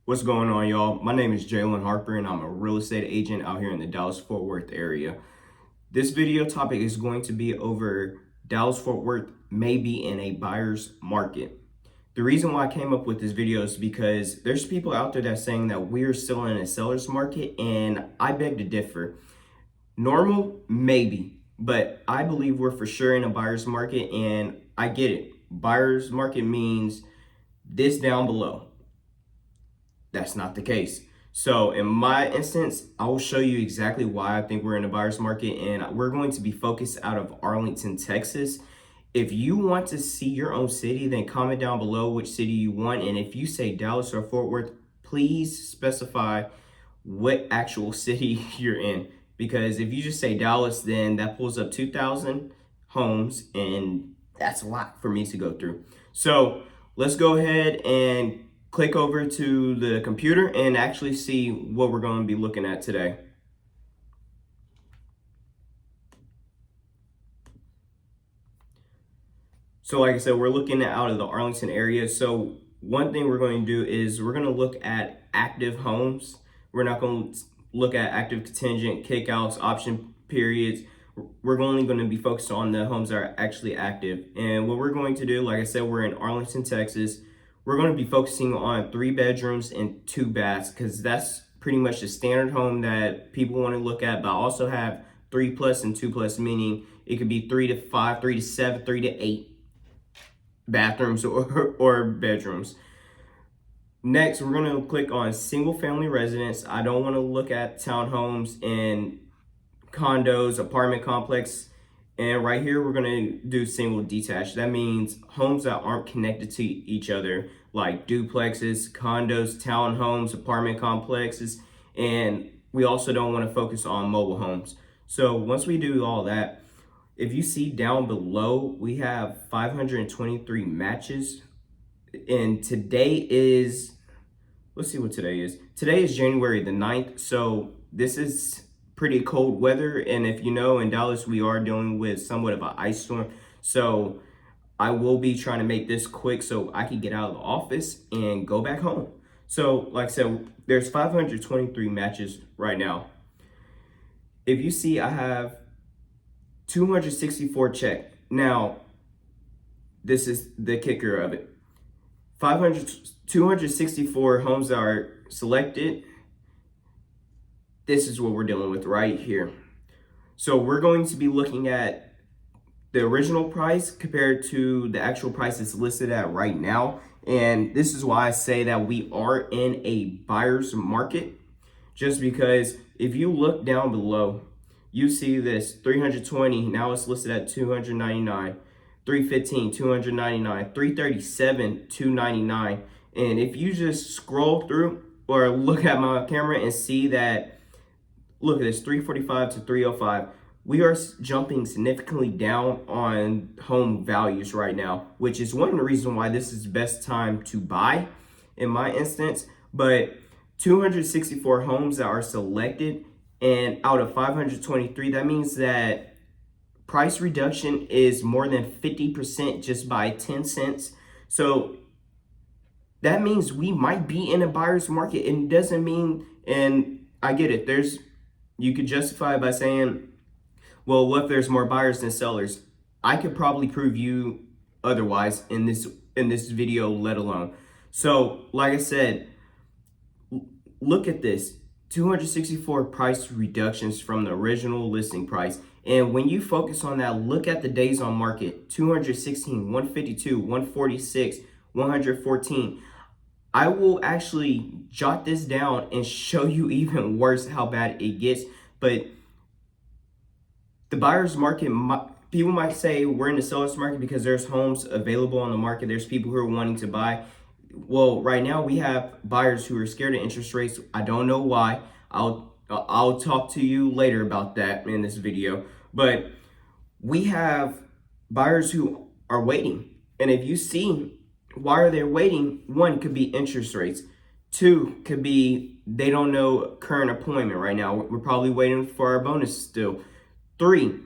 What's going on, y'all? My name is Jaylan Harper, and I'm a real estate agent out here in the Dallas-Fort Worth area. This video topic is going to be over Dallas-Fort Worth may be in a buyer's market. The reason why I came up with this video is because there's people out there that's saying that we're still in a seller's market, and I beg to differ. Normal, maybe, but I believe we're for sure in a buyer's market, and I get it. Buyer's market means this down below. That's not the case. So in my instance, I will show you exactly why I think we're in a buyer's market, and we're going to be focused out of Arlington, Texas. If you want to see your own city, then comment down below which city you want. And if you say Dallas or Fort Worth, please specify what actual city you're in. Because if you just say Dallas, then that pulls up 2,000 homes, and that's a lot for me to go through. So let's go ahead and click over to the computer and actually see what we're going to be looking at today. So like I said, we're looking out of the Arlington area. So one thing we're going to do is we're going to look at active homes. We're not going to look at active contingent, kickouts, option periods. We're only going to be focused on the homes that are actually active. And what we're going to do, like I said, we're in Arlington, Texas. We're going to be focusing on 3 bedrooms and 2 baths because that's pretty much the standard home that people want to look at. But I also have 3 plus and 2 plus, meaning it could be 3 to 5, 3 to 7, 3 to 8 bathrooms or bedrooms. Next, we're going to click on single family residence. I don't want to look at townhomes and condos, apartment complex. And right here, we're going to do single detached. That means homes that aren't connected to each other, like duplexes, condos, townhomes, apartment complexes. And we also don't want to focus on mobile homes. So once we do all that, if you see down below, we have 523 matches. And today is, let's see what today is. Today is January the 9th. So this is pretty cold weather, and if you know, in Dallas we are dealing with somewhat of an ice storm, so I will be trying to make this quick so I can get out of the office and go back home. So like I said, there's 523 matches right now. If you see, I have 264 checked. Now this is the kicker of it. 264 homes that are selected. This is what we're dealing with right here. So we're going to be looking at the original price compared to the actual price it's listed at right now. And this is why I say that we are in a buyer's market, just because if you look down below, you see this 320, now it's listed at 299, 315, 299, 337, 299. And if you just scroll through or look at my camera and see that, look at this, 345 to 305. We are jumping significantly down on home values right now, which is one of the reasons why this is the best time to buy in my instance. But 264 homes that are selected, and out of 523, that means that price reduction is more than 50% just by 10 cents. So that means we might be in a buyer's market. It doesn't mean, and I get it, you could justify it by saying, well, what if there's more buyers than sellers? I could probably prove you otherwise in this video, let alone. So, like I said, look at this. 264 price reductions from the original listing price. And when you focus on that, look at the days on market. 216, 152, 146, 114. I will actually jot this down and show you even worse how bad it gets. But the buyer's market, people might say we're in the seller's market because there's homes available on the market. There's people who are wanting to buy. Well, right now we have buyers who are scared of interest rates. I don't know why. I'll talk to you later about that in this video. But we have buyers who are waiting. And if you see, why are they waiting? 1 could be interest rates. 2 could be they don't know current employment right now. We're probably waiting for our bonus still. 3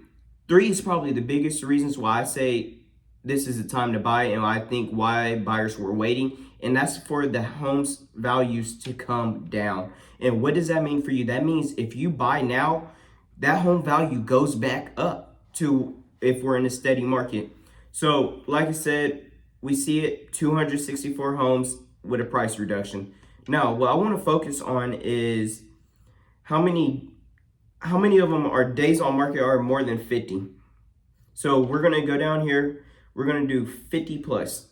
is probably the biggest reasons why I say this is the time to buy, and I think why buyers were waiting, and that's for the home's values to come down. And what does that mean for you? That means if you buy now, that home value goes back up to if we're in a steady market. So like I said, we see it 264 homes with a price reduction. Now, what I want to focus on is how many of them are days on market are more than 50. So we're going to go down here. We're going to do 50 plus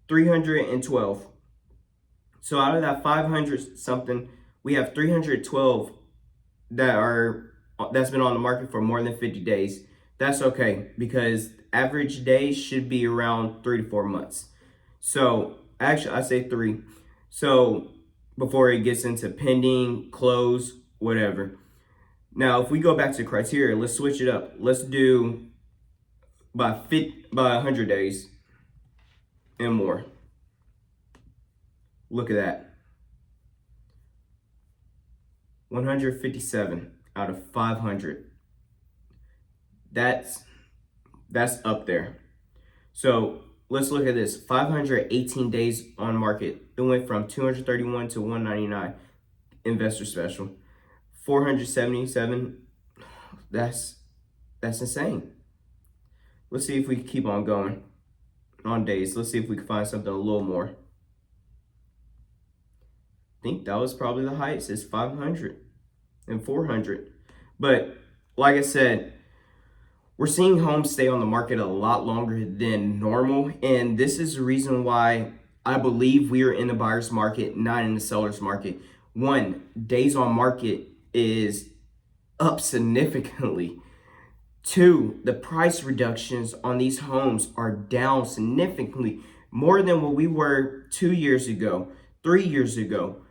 312. So out of that 500 something, we have 312 that's been on the market for more than 50 days. That's okay, because average days should be around 3 to 4 months. So actually I say 3. So before it gets into pending, close, whatever. Now, if we go back to criteria, let's switch it up. Let's do by 100 days and more. Look at that. 157 out of 500. That's up there. So let's look at this. 518 days on market. It went from 231 to 199. Investor special. 477. That's insane. Let's see if we can keep on going on days. Let's see if we can find something a little more. I think that was probably the highest. It's 500 and 400. But like I said, we're seeing homes stay on the market a lot longer than normal. And this is the reason why I believe we are in the buyer's market, not in the seller's market. 1, days on market is up significantly. 2, the price reductions on these homes are down significantly, more than what we were 2 years ago, 3 years ago.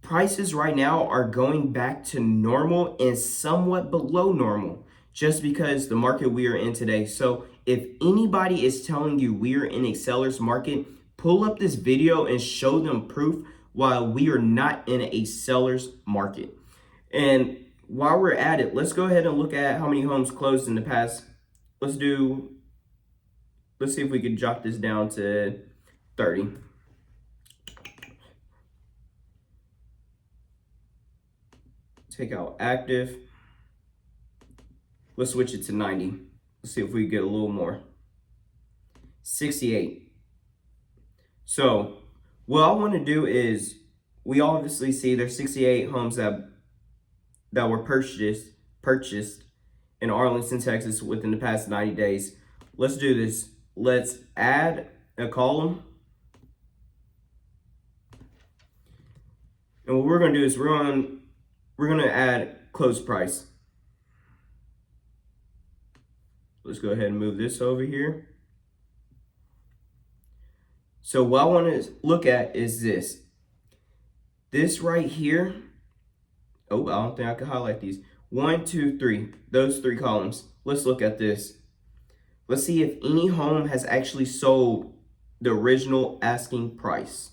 Prices right now are going back to normal and somewhat below normal, just because the market we are in today. So if anybody is telling you we are in a seller's market, pull up this video and show them proof while we are not in a seller's market. And while we're at it, let's go ahead and look at how many homes closed in the past. Let's see if we could drop this down to 30. Take out active. Let's switch it to 90. Let's see if we get a little more. 68. So what I want to do is, we obviously see there's 68 homes that were purchased in Arlington, Texas within the past 90 days. Let's do this. Let's add a column. And what we're going to do is we're going to add close price. Let's go ahead and move this over here. So what I want to look at is this. This right here. Oh, I don't think I can highlight these. 1, 2, 3. Those 3 columns. Let's look at this. Let's see if any home has actually sold the original asking price.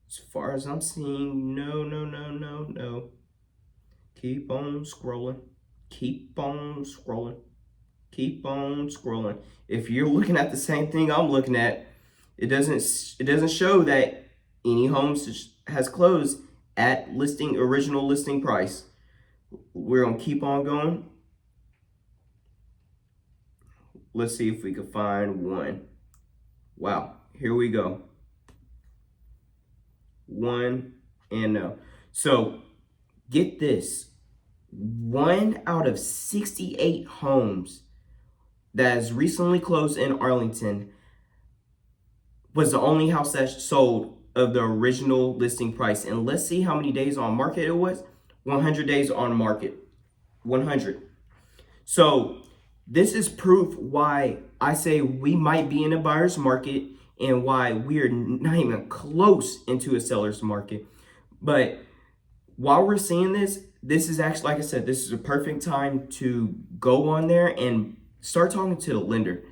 As far as I'm seeing, no. Keep on scrolling. Keep on scrolling. Keep on scrolling. If you're looking at the same thing I'm looking at, it doesn't show that any homes has closed at original listing price. We're gonna keep on going. Let's see if we can find one. Wow, here we go. 1 and no. So get this. 1 out of 68 homes that has recently closed in Arlington was the only house that sold of the original listing price. And let's see how many days on market it was. 100 days on market. 100. So this is proof why I say we might be in a buyer's market and why we are not even close into a seller's market. But while we're seeing this, this is actually, like I said, this is a perfect time to go on there and start talking to the lender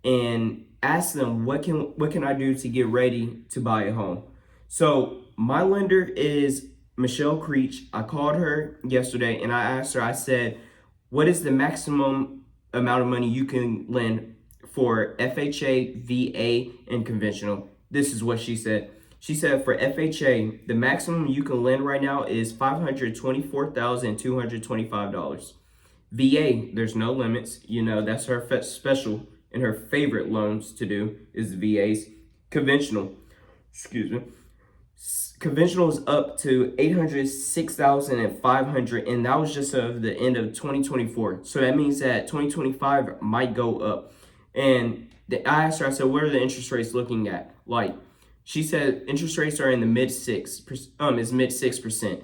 and ask them, what can I do to get ready to buy a home? So my lender is Michelle Creech. I called her yesterday and I asked her, I said, what is the maximum amount of money you can lend for FHA, VA, and conventional. This is what she said. She said for FHA, the maximum you can lend right now is $524,225. VA, there's no limits. You know, that's her special and her favorite loans to do is VAs. Conventional, excuse me. Conventional is up to 806,500, and that was just of the end of 2024. So that means that 2025 might go up. And I asked her, I said, what are the interest rates looking at? Like, she said interest rates are in the mid 6%.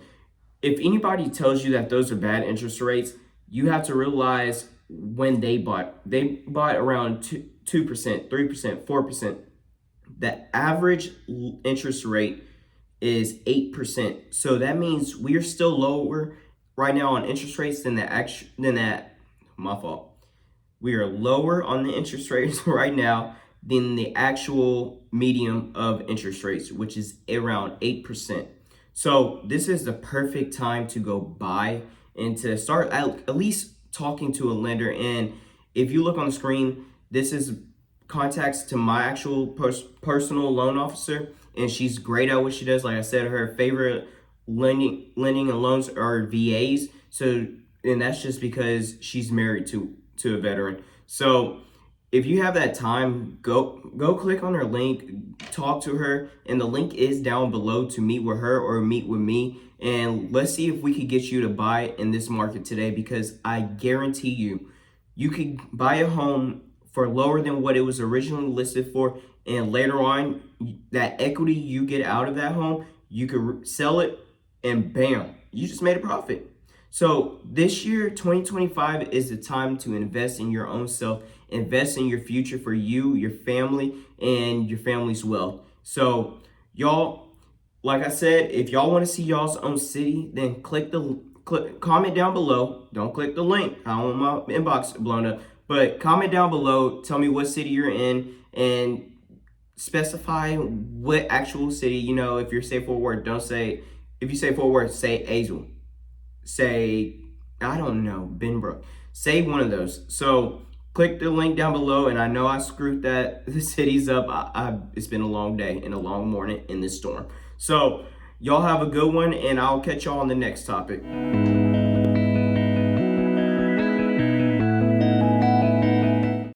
If anybody tells you that those are bad interest rates, you have to realize when they bought around 2%, 3%, 4%. The average interest rate is 8%. So that means we are still lower right now on interest rates my fault. We are lower on the interest rates right now than the actual medium of interest rates, which is around 8%. So this is the perfect time to go buy and to start at least talking to a lender. And if you look on the screen, this is contacts to my actual personal loan officer, and she's great at what she does. Like I said, her favorite lending and loans are VAs. So, and that's just because she's married to a veteran. So if you have that time, go click on her link, talk to her, and the link is down below to meet with her or meet with me. And let's see if we could get you to buy in this market today, because I guarantee you could buy a home for lower than what it was originally listed for, and later on, that equity you get out of that home, you could sell it, and bam, you just made a profit. So this year, 2025, is the time to invest in your own self, invest in your future for you, your family, and your family's wealth. So y'all, like I said, if y'all want to see y'all's own city, then comment down below. Don't click the link. I don't want my inbox blown up. But comment down below, tell me what city you're in, and specify what actual city. You know, if you're say Fort Worth, if you say Fort Worth, say Azle. Say, I don't know, Benbrook. Say one of those. So click the link down below, and I know I screwed the cities up. It's been a long day and a long morning in this storm. So y'all have a good one, and I'll catch y'all on the next topic.